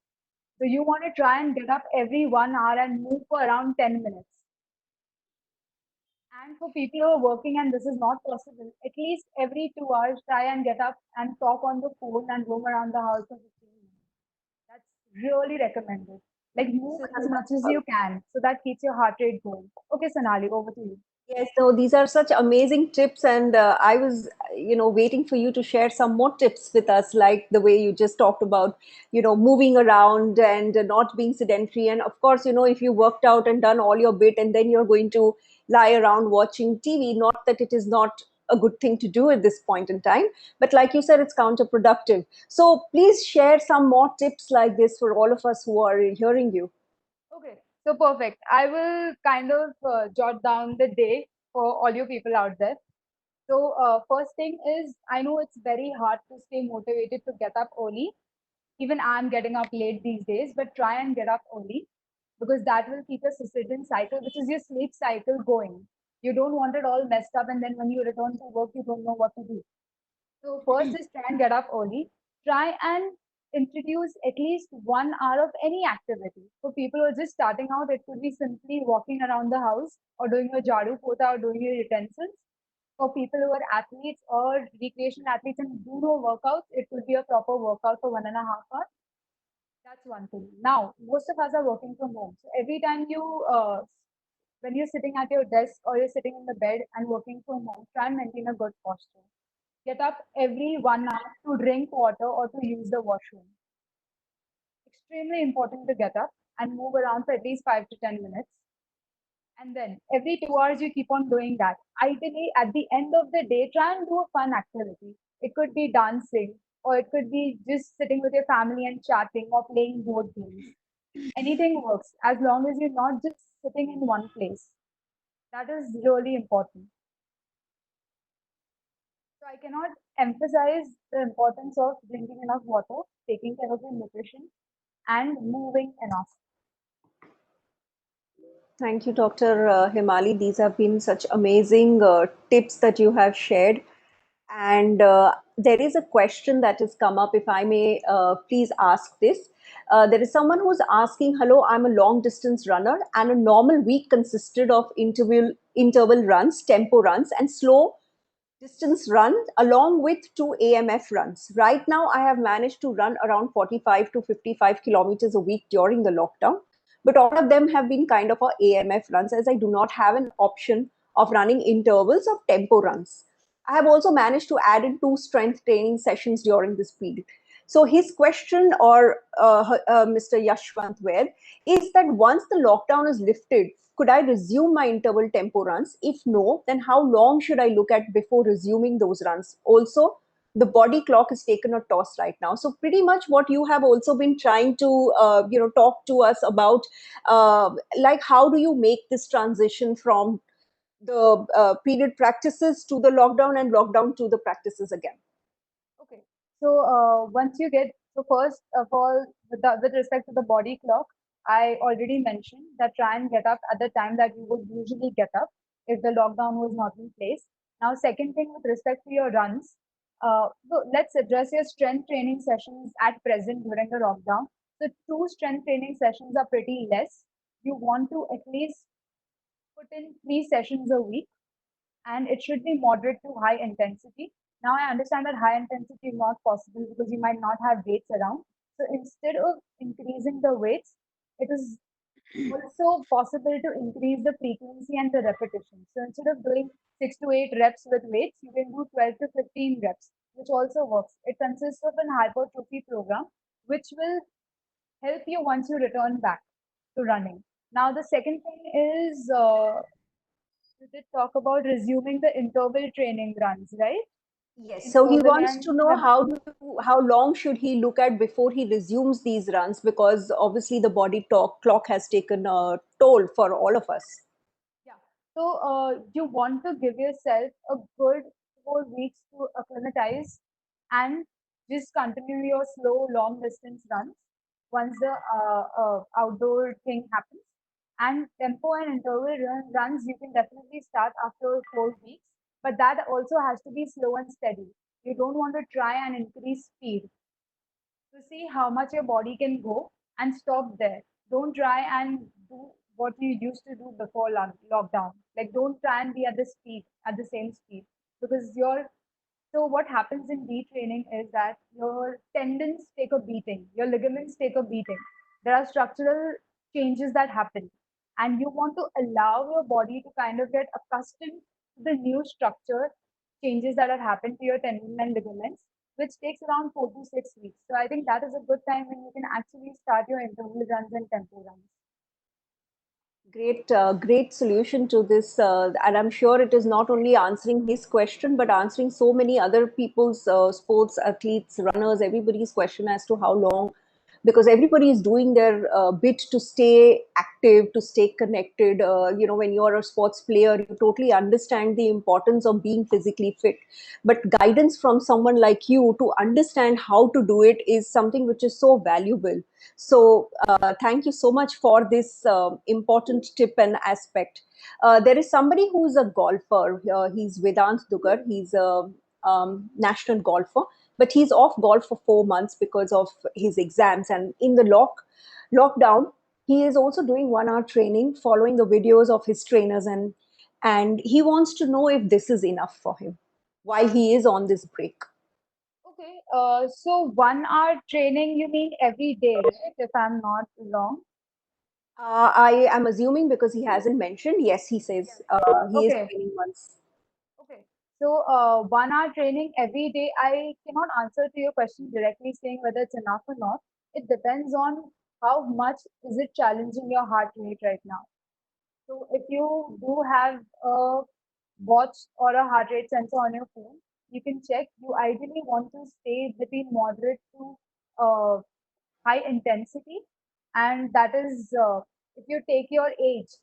Speaker 3: So you want to try and get up every 1 hour and move for around 10 minutes. And for people who are working and this is not possible, at least every 2 hours try and get up and talk on the phone and roam around the house for 15 minutes. That's really recommended. Like move as much as you can so that keeps your heart rate going. Okay, Sonali, over to you.
Speaker 2: Yes, no, these are such amazing tips, and I was, waiting for you to share some more tips with us, like the way you just talked about, moving around and not being sedentary. And of course, if you worked out and done all your bit, and then you're going to lie around watching TV, not that it is not a good thing to do at this point in time, but like you said, it's counterproductive. So please share some more tips like this for all of us who are hearing you.
Speaker 3: Okay, so perfect. I will kind of jot down the day for all you people out there. So, first thing is, I know it's very hard to stay motivated to get up early. Even I'm getting up late these days, but try and get up early because that will keep your circadian cycle, which is your sleep cycle, going. You don't want it all messed up, and then when you return to work, you don't know what to do. So first is try and get up early. Try and introduce at least 1 hour of any activity. For people who are just starting out, it could be simply walking around the house or doing your jadu pota or doing your utensils. For people who are athletes or recreational athletes and do no workouts, it could be a proper workout for 1.5 hours. That's one thing. Now, most of us are working from home. So every time when you're sitting at your desk or you're sitting in the bed and working from home, try and maintain a good posture. Get up every 1 hour to drink water or to use the washroom. Extremely important to get up and move around for at least 5 to 10 minutes. And then every 2 hours, you keep on doing that. Ideally, at the end of the day, try and do a fun activity. It could be dancing, or it could be just sitting with your family and chatting or playing board games. Anything works as long as you're not just sitting in one place. That is really important. So I cannot emphasize the importance of drinking enough water, taking care of your nutrition, and moving enough.
Speaker 2: Thank you, Dr. Himali. These have been such amazing tips that you have shared. And there is a question that has come up, if I may please ask this. There is someone who's asking, hello, I'm a long distance runner and a normal week consisted of interval runs, tempo runs, and slow distance run along with 2 AMF runs. Right now, I have managed to run around 45 to 55 kilometers a week during the lockdown, but all of them have been kind of AMF runs as I do not have an option of running intervals of tempo runs. I have also managed to add in 2 strength training sessions during this period. So his question, or Mr. Yashwant Ved, is that once the lockdown is lifted, could I resume my interval tempo runs? If no, then how long should I look at before resuming those runs? Also, the body clock is taken a toss right now. So pretty much what you have also been trying to, talk to us about, like how do you make this transition from the period practices to the lockdown and lockdown to the practices again?
Speaker 3: Okay. So once you get, so first of all, with respect to the body clock, I already mentioned that try and get up at the time that you would usually get up if the lockdown was not in place. Now, second thing with respect to your runs, so let's address your strength training sessions at present during the lockdown. So 2 strength training sessions are pretty less. You want to at least put in 3 sessions a week, and it should be moderate to high intensity. Now, I understand that high intensity is not possible because you might not have weights around. So, instead of increasing the weights, it is also possible to increase the frequency and the repetition. So, instead of doing 6 to 8 reps with weights, you can do 12 to 15 reps, which also works. It consists of an hypertrophy program, which will help you once you return back to running. Now, the second thing is you did talk about resuming the interval training runs, right?
Speaker 2: Yes, so he
Speaker 3: Interval
Speaker 2: wants
Speaker 3: runs
Speaker 2: to know
Speaker 3: and
Speaker 2: how long should he look at before he resumes these runs, because obviously the body clock has taken a toll for all of us.
Speaker 3: yeah. So you want to give yourself a good 4 weeks to acclimatize and just continue your slow long distance runs once the outdoor thing happens. And tempo and interval runs you can definitely start after 4 weeks, but that also has to be slow and steady. You don't want to try and increase speed to see how much your body can go and stop there. Don't try and do what you used to do before lockdown. Like, don't try and be at the speed, at the same speed, because so what happens in retraining is that your tendons take a beating, your ligaments take a beating. There are structural changes that happen, and you want to allow your body to kind of get accustomed to the new structure changes that have happened to your tendon and ligaments, which takes around 4 to 6 weeks. So I think that is a good time when you can actually start your interval runs and tempo runs.
Speaker 2: Great solution to this, and I'm sure it is not only answering his question, but answering so many other people's sports athletes, runners, everybody's question as to how long, because everybody is doing their bit to stay active, to stay connected. When you're a sports player, you totally understand the importance of being physically fit, but guidance from someone like you to understand how to do it is something which is so valuable. So thank you so much for this important tip and aspect. There is somebody who's a golfer. He's Vedant Dugar. He's a national golfer, but he's off golf for 4 months because of his exams. And in the lockdown, he is also doing 1 hour training, following the videos of his trainers, and he wants to know if this is enough for him while he is on this break.
Speaker 3: Okay, so 1 hour training, you mean every day, right? If I'm not wrong.
Speaker 2: I am assuming, because he hasn't mentioned. Yes, he says he is
Speaker 3: Okay,
Speaker 2: training once.
Speaker 3: okay. So 1 hour training every day, I cannot answer to your question directly saying whether it's enough or not. It depends on how much is it challenging your heart rate right now. So if you do have a watch or a heart rate sensor on your phone, you can check. You ideally want to stay between moderate to high intensity, and that is if you take your age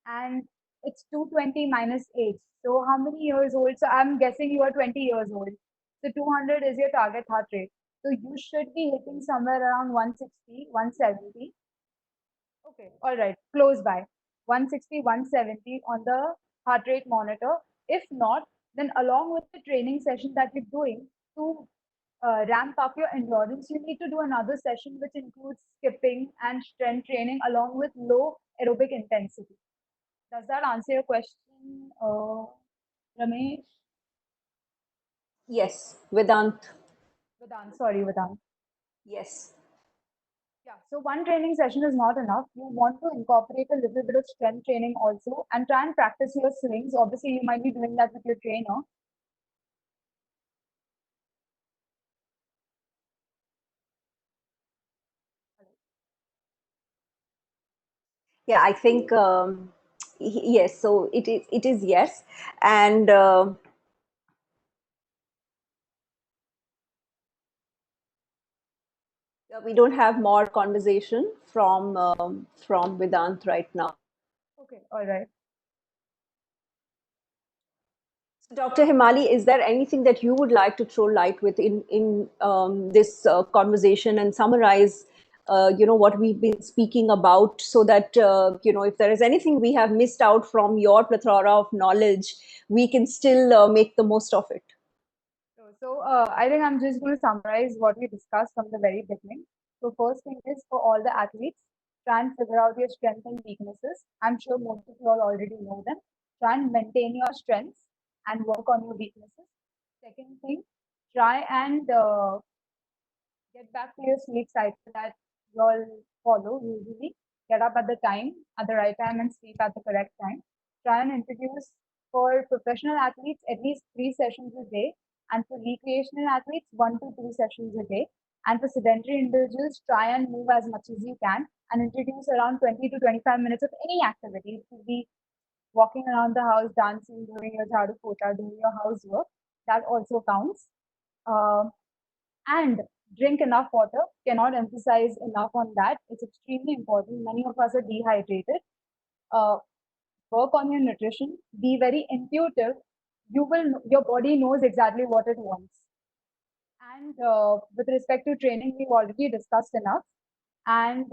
Speaker 3: and it's 220 minus age. So how many years old? So I'm guessing you are 20 years old. So 200 is your target heart rate. So you should be hitting somewhere around 160, 170. Okay, all right, close by 160, 170 on the heart rate monitor. If not, then along with the training session that you're doing to ramp up your endurance, you need to do another session which includes skipping and strength training along with low aerobic intensity. Does that answer your question, Ramesh?
Speaker 2: Yes, Vedant.
Speaker 3: Vedant, sorry, Vedant.
Speaker 2: Yes.
Speaker 3: Yeah, so one training session is not enough. You want to incorporate a little bit of strength training also and try and practice your swings. Obviously, you might be doing that with your trainer.
Speaker 2: Yeah, I think yes. So it is yes, and we don't have more conversation from Vedant right now.
Speaker 3: Okay, all right.
Speaker 2: So, Dr. Himali, is there anything that you would like to throw light with in this conversation and summarize, what we've been speaking about, so that if there is anything we have missed out from your plethora of knowledge, we can still make the most of it.
Speaker 3: So I think I'm just going to summarize what we discussed from the very beginning. So first thing is for all the athletes, try and figure out your strengths and weaknesses. I'm sure most of you all already know them. Try and maintain your strengths and work on your weaknesses. Second thing, try and get back to your sleep cycle that you all follow usually. Get up at the time, at the right time, and sleep at the correct time. Try and introduce for professional athletes at least 3 sessions a day, and for recreational athletes, 1 to 2 sessions a day. And for sedentary individuals, try and move as much as you can and introduce around 20 to 25 minutes of any activity. It could be walking around the house, dancing, doing your jhadu pota, doing your housework. That also counts. And drink enough water. Cannot emphasize enough on that. It's extremely important. Many of us are dehydrated. Uh, Work on your nutrition. Be very intuitive. Your body knows exactly what it wants. And with respect to training, we've already discussed enough. And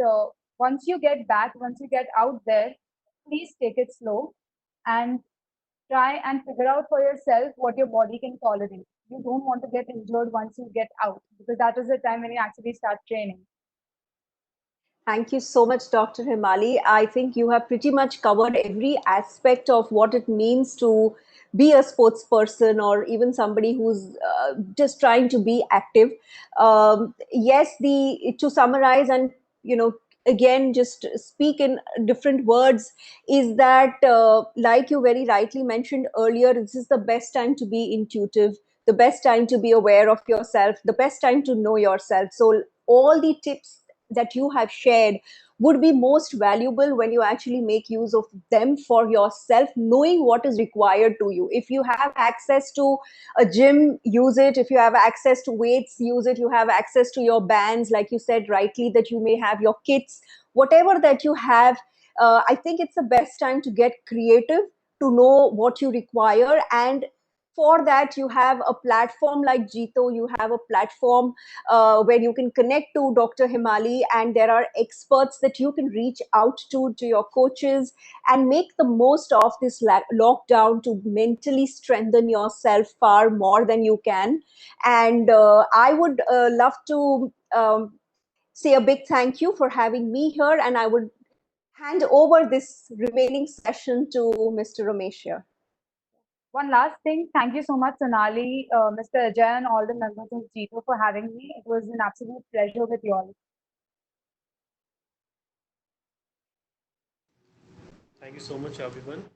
Speaker 3: once you get back, once you get out there, please take it slow and try and figure out for yourself what your body can tolerate. You don't want to get injured once you get out, because that is the time when you actually start training.
Speaker 2: Thank you so much, Dr. Himali. I think you have pretty much covered every aspect of what it means to be a sports person, or even somebody who's just trying to be active. Yes, to summarize and, again, just speak in different words, is that, like you very rightly mentioned earlier, this is the best time to be intuitive, the best time to be aware of yourself, the best time to know yourself. So all the tips that you have shared would be most valuable when you actually make use of them for yourself, knowing what is required to you. If you have access to a gym, use it. If you have access to weights, use it. You have access to your bands, like you said rightly, that you may have your kits, whatever that you have. I think it's the best time to get creative, to know what you require. And for that, you have a platform like Jito, you have a platform where you can connect to Dr. Himali, and there are experts that you can reach out to your coaches, and make the most of this lockdown to mentally strengthen yourself far more than you can. And I would love to say a big thank you for having me here, and I would hand over this remaining session to Mr. Ramesh here.
Speaker 3: One last thing, thank you so much, Sonali, Mr. Ajay, and all the members of Jito for having me. It was an absolute pleasure with you all.
Speaker 5: Thank you so much, everyone.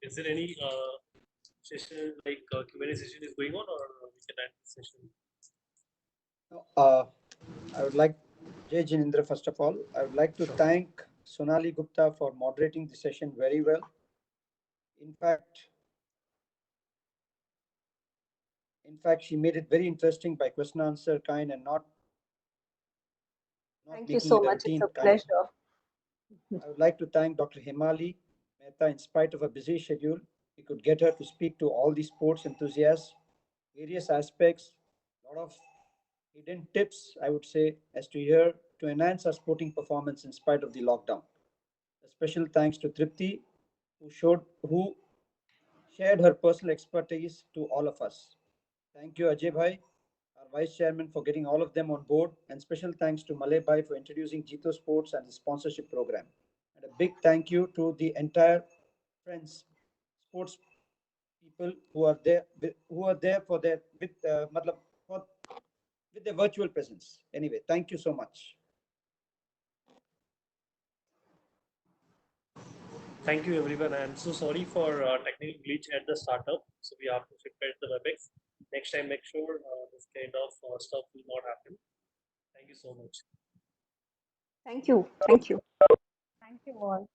Speaker 5: Is there any session like Q&A session is going on, or we can end the session?
Speaker 6: I would like, Jay Jinendra, first of all, I would like to thank Sonali Gupta for moderating the session very well. In fact, she made it very interesting by question answer kind and not
Speaker 2: Thank you
Speaker 6: making
Speaker 2: so
Speaker 6: it a
Speaker 2: much. It's
Speaker 6: routine
Speaker 2: a
Speaker 6: kind.
Speaker 2: pleasure.
Speaker 6: I would like to thank Dr. Himali Mehta. In spite of a busy schedule, we could get her to speak to all the sports enthusiasts, various aspects, a lot of hidden tips, I would say, as to here to enhance our sporting performance in spite of the lockdown. A special thanks to Tripti, who shared her personal expertise to all of us. Thank you, Ajay Bhai, our Vice Chairman, for getting all of them on board, and special thanks to Malay Bhai for introducing Jito Sports and the sponsorship program. And a big thank you to the entire Friends sports people who are there for their with their virtual presence. Anyway, thank you so much.
Speaker 5: Thank you, everyone. I'm so sorry for technical glitch at the startup. So we have to prepare the WebEx. Next time, make sure this kind of stuff will not happen. Thank you so much.
Speaker 2: Thank you. Thank you.
Speaker 3: Thank you all.